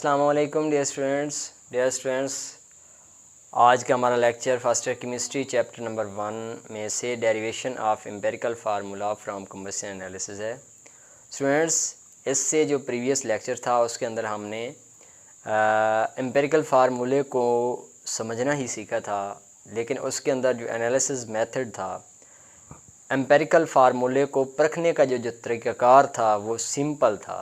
अस्सलाम वालेकुम dear students, आज का हमारा lecture first year chemistry chapter number 1 में से derivation of empirical formula from combustion analysis है। स्टूडेंट्स, इससे जो प्रीवियस लेक्चर था उसके अंदर हमने एम्पिरिकल फार्मूले को समझना ही सीखा था, लेकिन उसके अंदर जो एनालिसिस मेथड था, एम्पिरिकल फार्मूले को परखने का जो तरीक़ाकार था वो सिंपल था।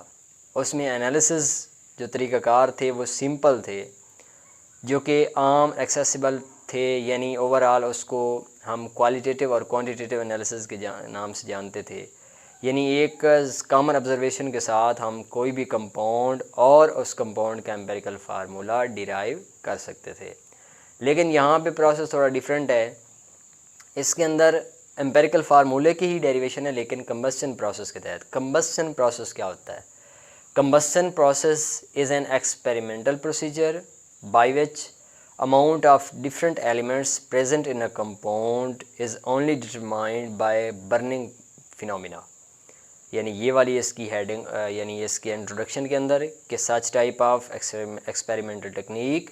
उसमें एनालिसिस जो तरीक़ाकार थे वो सिंपल थे, जो कि आम एक्सेसिबल थे, यानी ओवरऑल उसको हम क्वालिटेटिव और क्वांटिटेटिव एनालिसिस के नाम से जानते थे। यानी एक कॉमन ऑब्जर्वेशन के साथ हम कोई भी कंपाउंड और उस कंपाउंड का एम्पिरिकल फार्मूला डिराइव कर सकते थे। लेकिन यहाँ पे प्रोसेस थोड़ा डिफरेंट है। इसके अंदर एम्पिरिकल फार्मूले की ही डेरिवेशन है, लेकिन कंबस्शन प्रोसेस के तहत। कंबस्शन प्रोसेस क्या होता है? Combustion process is an experimental procedure by which amount of different elements present in a compound is only determined by burning phenomena। यानी ये वाली इसकी हेडिंग यानी इसके इंट्रोडक्शन के अंदर कि such type of experimental technique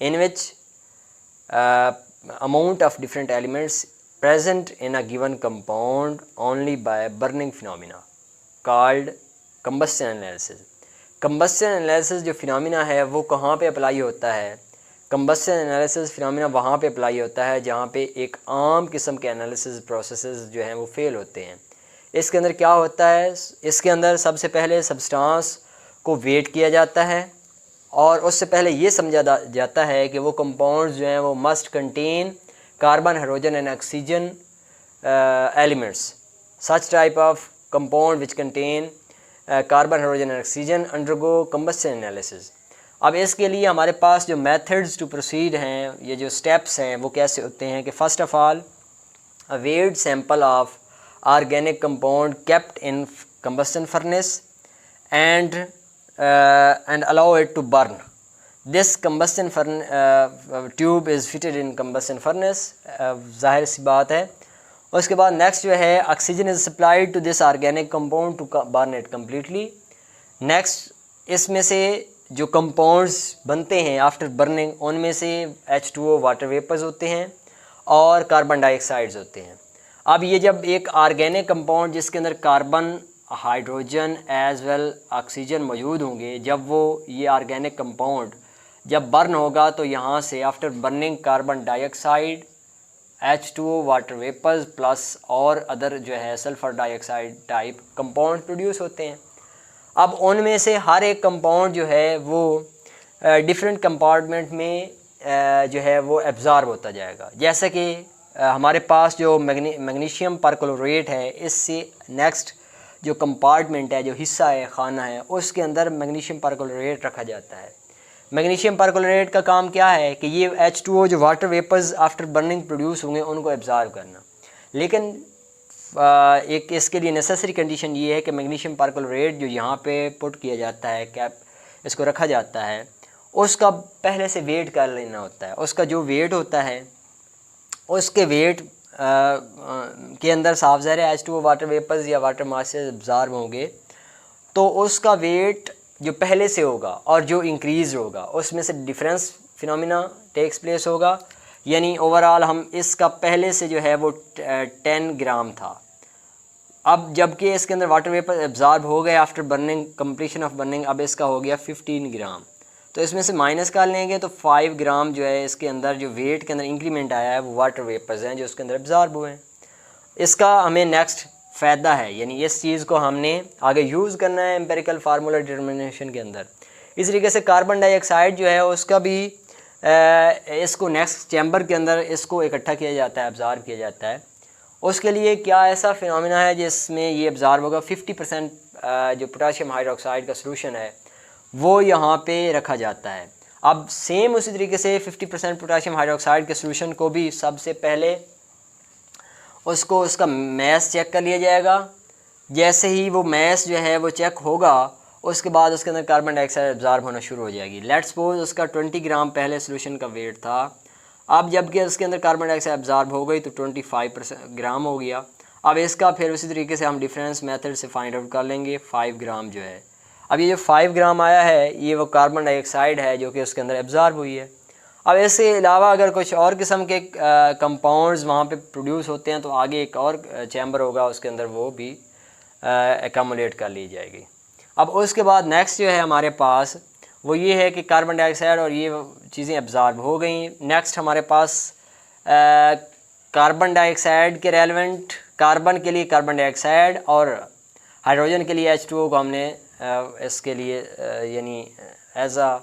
in which amount of different elements present in a given compound only by burning phenomena called combustion analysis. Combustion analysis जो फिनोमिना है वो कहाँ पे अप्लाई होता है? कंबस्शन एनालिसिस फिनोमिना वहाँ पे अप्लाई होता है जहाँ पे एक आम किस्म के एनालिसिस प्रोसेसेस जो हैं वो फेल होते हैं। इसके अंदर क्या होता है? इसके अंदर सबसे पहले सब्सटेंस को वेट किया जाता है और उससे पहले ये समझा जाता है कि वो कंपाउंड्स जो हैं वो must contain carbon, hydrogen and oxygen elements. Such type of compound which contain carbon, hydrogen and oxygen undergo combustion analysis. अब इसके लिए हमारे पास जो मेथड्स टू प्रोसीड हैं, ये जो स्टेप्स हैं वो कैसे होते हैं कि first of all a weight sample of organic compound kept in combustion furnace and allow it to burn. This combustion tube is fitted in combustion furnace. ज़ाहिर सी बात है। उसके बाद नेक्स्ट जो है oxygen is supplied to this organic compound to burn it completely. Next इसमें से जो कंपाउंड्स बनते हैं आफ्टर बर्निंग, उनमें से H2O वाटर वेपर्स होते हैं और कार्बन डाइऑक्साइड्स होते हैं। अब ये जब एक ऑर्गेनिक कंपाउंड जिसके अंदर carbon, hydrogen as well oxygen मौजूद होंगे, जब वो ये ऑर्गेनिक कंपाउंड जब बर्न होगा तो यहाँ से after burning carbon dioxide, H2O water vapours plus और अदर जो है sulphur dioxide type compound produce होते हैं। अब उनमें से हर एक कंपाउंड जो है वो डिफरेंट कंपार्टमेंट में जो है वो एब्ज़ॉर्ब होता जाएगा। जैसे कि हमारे पास जो मैग्नीशियम परक्लोरेट है, इससे नेक्स्ट जो कंपार्टमेंट है, जो हिस्सा है, खाना है, उसके अंदर मैग्नीशियम परक्लोरेट रखा जाता है। मैग्नीशियम परक्लोरेट का काम क्या है कि ये H2O जो water vapours after burning produce होंगे उनको एब्ज़ॉर्ब करना। लेकिन एक इसके लिए नेसेसरी कंडीशन ये है कि मैग्नीशियम परक्लोरेट जो यहाँ पे पुट किया जाता है, कैप इसको रखा जाता है, उसका पहले से वेट कर लेना होता है। उसका जो वेट होता है, उसके वेट के अंदर साफ ज़ाहिर है H2O वाटर वेपर्स या वाटर मास से एब्ज़ॉर्ब होंगे, तो उसका वेट जो पहले से होगा और जो इंक्रीज़ होगा उसमें से डिफरेंस फिनोमिना टेक्स प्लेस होगा। यानी ओवरऑल हम इसका पहले से जो है वो 10 ग्राम था। अब जबकि इसके अंदर वाटर वेपर एब्ज़ॉर्ब हो गए after burning, completion of burning, अब इसका हो गया 15 ग्राम। तो इसमें से माइनस कर लेंगे तो 5 ग्राम जो है इसके अंदर जो वेट के अंदर इंक्रीमेंट आया है वो वाटर वेपर्स हैं जो उसके अंदर एब्ज़ॉर्ब हुए हैं। इसका हमें नेक्स्ट फ़ायदा है, यानी इस चीज़ को हमने आगे यूज़ करना है एम्पिरिकल फार्मूला डिटर्मिनेशन के अंदर। इस तरीके से कार्बन डाइऑक्साइड जो है उसका भी इसको नेक्स्ट चैम्बर के अंदर इसको इकट्ठा किया जाता है, एब्ज़ॉर्ब किया जाता है। उसके लिए क्या ऐसा फिनोमिना है जिसमें ये एब्ज़ॉर्ब होगा? 50% जो पोटाशियम हाइड्रोक्साइड का सलूशन है वो यहाँ पे रखा जाता है। अब सेम उसी तरीके से 50% पोटाशियम हाइड्रोक्साइड के सलूशन को भी सबसे पहले उसको उसका मैस चेक कर लिया जाएगा। जैसे ही वो मैस जो है वो चेक होगा, उसके बाद उसके अंदर कार्बन डाइऑक्साइड एब्ज़ॉर्ब होना शुरू हो जाएगी। लेट्स सपोज उसका 20 ग्राम पहले सॉल्यूशन का वेट था। अब जबकि उसके अंदर कार्बन डाइऑक्साइड एब्ज़ॉर्ब हो गई तो 25 ग्राम हो गया। अब इसका फिर उसी तरीके से हम डिफरेंस मेथड से फाइंड आउट कर लेंगे 5 ग्राम जो है। अब ये जो 5 ग्राम आया है ये वो कार्बन डाइऑक्साइड है जो कि उसके अंदर एब्जॉर्ब हुई है। अब इसके अलावा अगर कुछ और किस्म के कंपाउंड्स वहाँ पे प्रोड्यूस होते हैं तो आगे एक और चैम्बर होगा, उसके अंदर वो भी एकमुलेट कर ली जाएगी। अब उसके बाद नेक्स्ट जो है हमारे पास वो ये है कि कार्बन डाइऑक्साइड और ये चीज़ें एब्जॉर्ब हो गई। नेक्स्ट हमारे पास कार्बन डाइऑक्साइड के रेलेवेंट, कार्बन के लिए कार्बन डाइऑक्साइड और हाइड्रोजन के लिए H2O को हमने इसके लिए यानी एज आ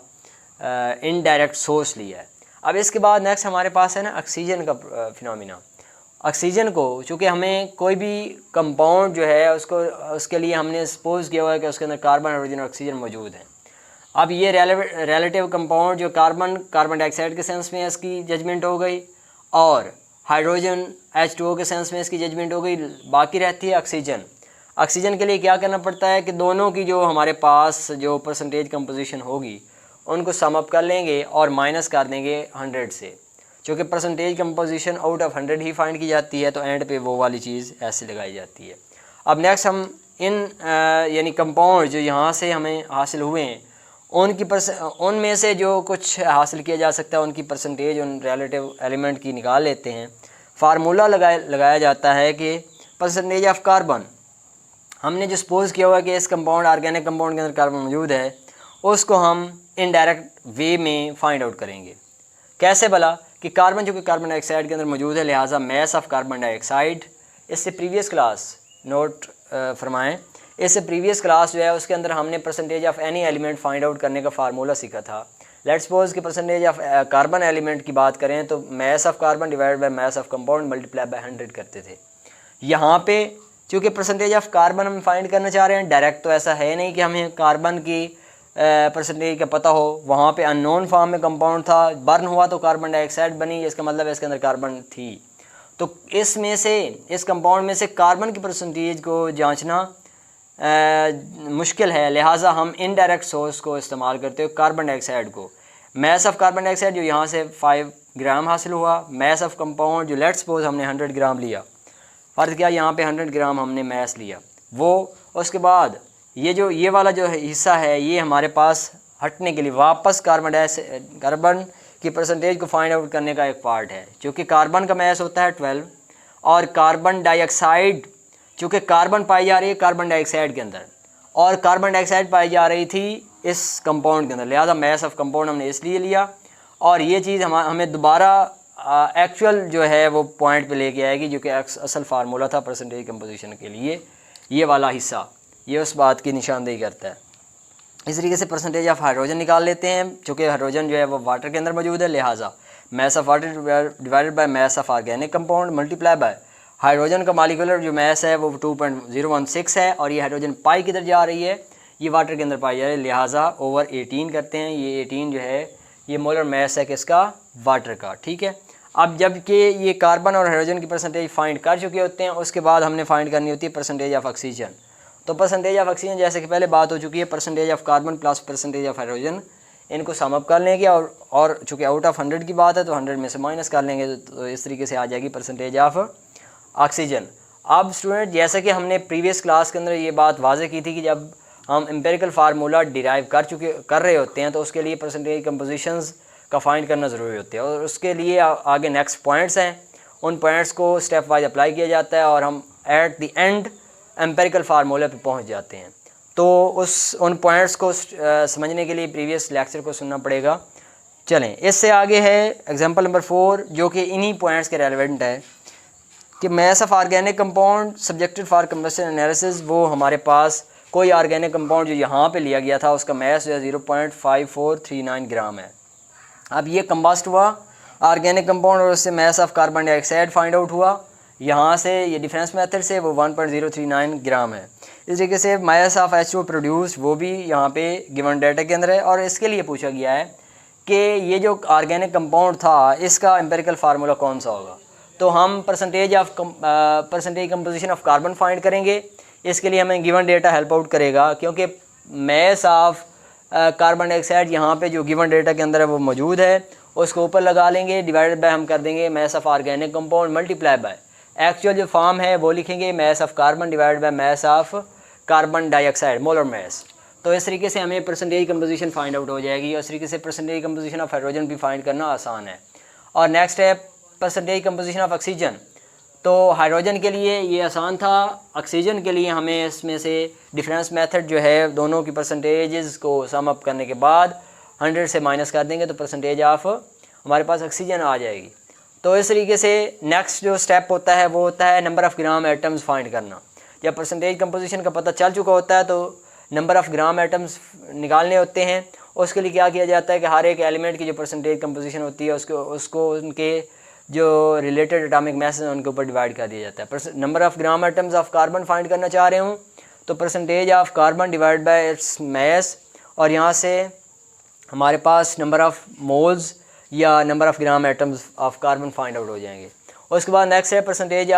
इनडायरेक्ट सोर्स लिया है। अब इसके बाद नेक्स्ट हमारे पास है ना ऑक्सीजन का फिनोमिना। ऑक्सीजन को चूँकि हमें कोई भी कंपाउंड जो है उसके लिए हमने सपोज किया हुआ है कि उसके अंदर कार्बन, हाइड्रोजन और ऑक्सीजन मौजूद हैं। अब ये रिलेटिव कंपाउंड जो कार्बन डाइऑक्साइड के सेंस में इसकी जजमेंट हो गई और हाइड्रोजन H2O के सेंस में इसकी जजमेंट हो गई, बाकी रहती है ऑक्सीजन। ऑक्सीजन के लिए क्या करना पड़ता है कि दोनों की जो हमारे पास जो परसेंटेज कंपोजिशन होगी उनको सम अप कर लेंगे और माइनस कर देंगे 100 से, क्योंकि percentage composition out of 100 he find की जाती है, तो एंड पे वो वाली चीज़ ऐसे लगाई जाती है। अब नेक्स्ट हम इन यानी कंपाउंड जो यहाँ से हमें हासिल हुए हैं उनमें से जो कुछ हासिल किया जा सकता है उनकी परसेंटेज उन रिलेटिव एलिमेंट की निकाल लेते हैं। फार्मूला लगाया जाता है कि परसेंटेज ऑफ कार्बन, हमने जो सपोज किया हुआ कि इस कंपाउंड ऑर्गेनिक कंपाउंड के अंदर कार्बन मौजूद है, उसको हम इनडायरेक्ट वे में फाइंड आउट करेंगे। कैसे भला कि कार्बन जो कि कार्बन डाइऑक्साइड के अंदर मौजूद है, लिहाजा मैस ऑफ कार्बन डाइऑक्साइड, इससे प्रीवियस क्लास नोट फरमाएँ, इससे प्रीवियस क्लास जो है उसके अंदर हमने percentage of any element find out करने का फार्मूला सीखा था। लेट्स सपोज कि परसेंटेज ऑफ कार्बन एलिमेंट की बात करें तो mass of carbon divided by mass of compound multiply by 100 करते थे। यहाँ पे चूँकि परसेंटेज ऑफ कार्बन हम फाइंड करना चाह रहे हैं, डायरेक्ट तो ऐसा है नहीं कि हमें कार्बन की परसेंटेज का पता हो, वहाँ पे अननोन फॉर्म में कंपाउंड था, बर्न हुआ तो कार्बन डाइऑक्साइड बनी, इसका मतलब है इसके अंदर कार्बन थी। तो इसमें से इस कंपाउंड में से कार्बन की परसेंटेज को जांचना मुश्किल है, लिहाजा हम इनडायरेक्ट सोर्स को इस्तेमाल करते हो कार्बन डाइऑक्साइड को। मैस ऑफ कार्बन डाइऑक्साइड जो यहाँ से 5 ग्राम हासिल हुआ, मैस ऑफ कंपाउंड जो लेट्स सपोज हमने 100 ग्राम लिया, फ़र्ज़ किया यहाँ पे 100 ग्राम हमने मैस लिया, वो उसके बाद ये वाला जो हिस्सा है ये हमारे पास हटने के लिए वापस कार्बन की परसेंटेज को फाइंड आउट करने का एक पार्ट है। क्योंकि कार्बन का मैस होता है 12 और कार्बन डाइऑक्साइड, चूँकि कार्बन पाई जा रही है कार्बन डाइऑक्साइड के अंदर और कार्बन डाइऑक्साइड पाई जा रही थी इस कंपाउंड के अंदर, लिहाजा मैस ऑफ कंपाउंड हमने इसलिए लिया और ये चीज़ हमें दोबारा एक्चुअल जो है वो पॉइंट पे लेके आएगी, जो कि असल फार्मूला था परसेंटेज कंपोजिशन के लिए। ये वाला हिस्सा ये उस बात की निशानदेही करता है। इस तरीके से परसेंटेज ऑफ हाइड्रोजन निकाल लेते हैं, चूँकि हाइड्रोजन जो है वो वाटर के अंदर मौजूद है, लिहाजा mass of water divided by mass of organic compound multiply by hydrogen का मॉलिक्यूलर जो मैस है वो 2.016 है और ये हाइड्रोजन पाई किधर जा रही है, ये वाटर के अंदर पाई जा रही है, लिहाजा ओवर 18 करते हैं। ये 18 जो है ये मोलर मैस है किसका, वाटर का। ठीक है, अब जबकि ये कार्बन और हाइड्रोजन की परसेंटेज फाइंड कर चुके होते हैं, उसके बाद हमने फाइंड करनी होती है परसेंटेज ऑफ ऑक्सीजन। तो परसेंटेज ऑफ ऑक्सीजन जैसे कि पहले बात हो चुकी है, percentage of carbon plus percentage of hydrogen, इनको सम अप कर लेंगे और चूँकि आउट ऑफ 100 की बात है तो 100 में से माइनस कर लेंगे, तो इस तरीके से आ जाएगी परसेंटेज ऑफ ऑक्सीजन। अब स्टूडेंट जैसे कि हमने प्रीवियस क्लास के अंदर ये बात वाज़े की थी कि जब हम एम्पेरिकल फार्मूला डिराइव कर रहे होते हैं तो उसके लिए परसेंटेज कंपोजिशंस का फाइंड करना ज़रूरी होता है और उसके लिए आगे नेक्स्ट पॉइंट्स हैं, उन पॉइंट्स को स्टेप वाइज अप्लाई किया जाता है और हम एट द एंड एम्पेरिकल फार्मूले पे पहुंच जाते हैं। तो उन पॉइंट्स को समझने के लिए प्रीवियस लेक्चर को सुनना पड़ेगा। चलें इससे आगे है एग्जांपल नंबर 4 जो कि इन्हीं पॉइंट्स के रेलेवेंट है कि mass of organic compound subjected for combustion analysis. वो हमारे पास कोई ऑर्गेनिक कंपाउंड जो यहाँ पे लिया गया था उसका मैस जो है 0.5439 ग्राम है। अब ये कंबस्ट हुआ ऑर्गेनिक कंपाउंड और उससे mass of carbon dioxide find out हुआ, यहाँ से ये डिफरेंस मेथड से वो 1.039 ग्राम है। इस तरीके से मैस ऑफ H2O प्रोड्यूस वो भी यहाँ पे गिवन डाटा के अंदर है और इसके लिए पूछा गया है कि ये जो ऑर्गेनिक कंपाउंड था इसका एम्पेरिकल फार्मूला कौन सा होगा। तो हम percentage composition of carbon find करेंगे। इसके लिए हमें गिवन डेटा हेल्प आउट करेगा क्योंकि मैस ऑफ कार्बन डाइऑक्साइड यहाँ पे जो गिवन डेटा के अंदर है वो मौजूद है, उसको ऊपर लगा लेंगे, डिवाइडेड बाय हम कर देंगे mass of organic compound multiply by actual जो फॉर्म है वो लिखेंगे mass of carbon divided by mass of carbon dioxide molar mass. तो इस तरीके से हमें परसेंटेज कंपोजिशन फाइंड आउट हो जाएगी और इस तरीके से परसेंटेज कंपोजिशन ऑफ हाइड्रोजन भी फाइंड करना आसान है। और नेक्स्ट है परसेंटेज कंपोजिशन ऑफ ऑक्सीजन। तो हाइड्रोजन के लिए ये आसान था, ऑक्सीजन के लिए हमें इसमें से डिफरेंस मेथड जो है दोनों की परसेंटेजेस को सम अप करने के बाद 100 से माइनस कर देंगे तो परसेंटेज ऑफ हमारे पास ऑक्सीजन आ जाएगी। तो इस तरीके से नेक्स्ट जो स्टेप होता है वो होता है number of gram atoms find करना। जब परसेंटेज कंपोजिशन का पता चल चुका होता है तो नंबर ऑफ़ ग्राम एटम्स निकालने होते हैं। उसके लिए क्या किया जाता है कि हर एक एलिमेंट की जो परसेंटेज कंपोजिशन होती है उसको उनके जो रिलेटेड एटॉमिक मास हैं उनके ऊपर डिवाइड कर दिया जाता है। Number of gram atoms of carbon find करना चाह रहे हूँ तो percentage of carbon divide by its mass, और यहाँ से हमारे पास नंबर ऑफ़ मोल्स या number of gram atoms of carbon find out हो जाएंगे। उसके बाद नेक्स्ट है परसेंटेज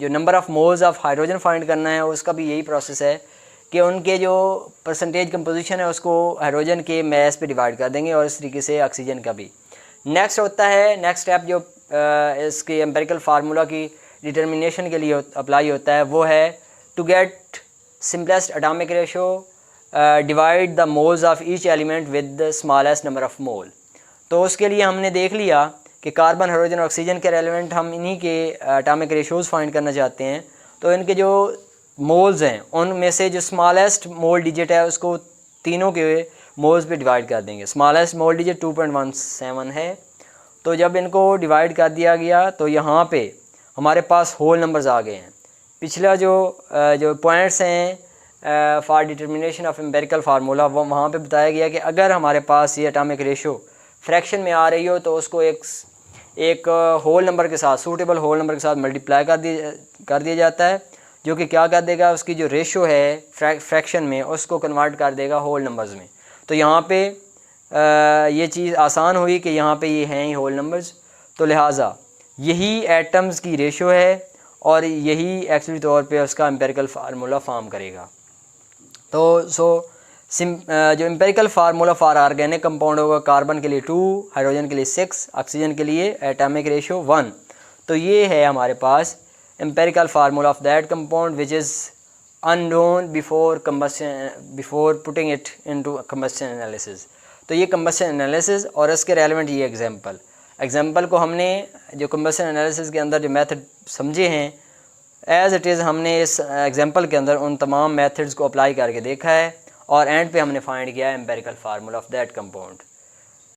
जो number of moles of hydrogen find करना है। उसका भी यही प्रोसेस है कि उनके जो परसेंटेज कंपोजिशन है उसको हाइड्रोजन के मास पे डिवाइड कर देंगे और इस तरीके से ऑक्सीजन का भी। नेक्स्ट होता है नेक्स्ट स्टेप जो इसके एम्पिरिकल फार्मूला की डिटर्मिनेशन के लिए अप्लाई होता है वो है to get simplest atomic ratio divide the moles of each element with the smallest number of mole. तो उसके लिए हमने देख लिया कि कार्बन, हाइड्रोजन और ऑक्सीजन के एलिमेंट हम इन्हीं के एटॉमिक रेशोज़ फाइंड करना चाहते हैं। तो इनके जो मोल्स हैं उनमें से जो स्मॉलेस्ट मोल डिजिट है उसको तीनों के मोल्स पे डिवाइड कर देंगे। स्मॉलेस्ट मोल डिजिट 2.17 है। तो जब इनको डिवाइड कर दिया गया तो यहाँ पे हमारे पास होल नंबर्स आ गए हैं। पिछला जो पॉइंट्स हैं for determination of empirical formula वो वहाँ पे बताया गया कि अगर हमारे पास ये एटॉमिक रेशो फ्रैक्शन में आ रही हो तो उसको एक होल नंबर के साथ, सूटेबल होल नंबर के साथ मल्टीप्लाई कर दिया जाता है, जो कि क्या कर देगा, उसकी जो रेशो है फ्रैक्शन में उसको कन्वर्ट कर देगा होल नंबर्स में। तो यहाँ पे ये चीज़ आसान हुई कि यहाँ पे ये हैं ही होल नंबर्स, तो लिहाजा यही एटम्स की रेशो है और यही एक्चुअली तौर पे उसका एम्पिरिकल फार्मूला फॉर्म करेगा। तो जो empirical formula for organic compound होगा कार्बन के लिए 2, हाइड्रोजन के लिए 6, ऑक्सीजन के लिए एटॉमिक रेशो 1। तो ये है हमारे पास empirical formula of that compound which is unknown before putting it into combustion analysis. तो ये कंबस्शन एनालिसिस और इसके रेलेवेंट ये एग्जांपल को हमने जो कंबस्शन एनालिसिस के अंदर जो मेथड समझे हैं एज़ इट इज़ हमने इस एग्जांपल के अंदर उन तमाम मेथड्स को अप्लाई करके देखा है और एंड पे हमने फाइंड किया है empirical formula of that compound.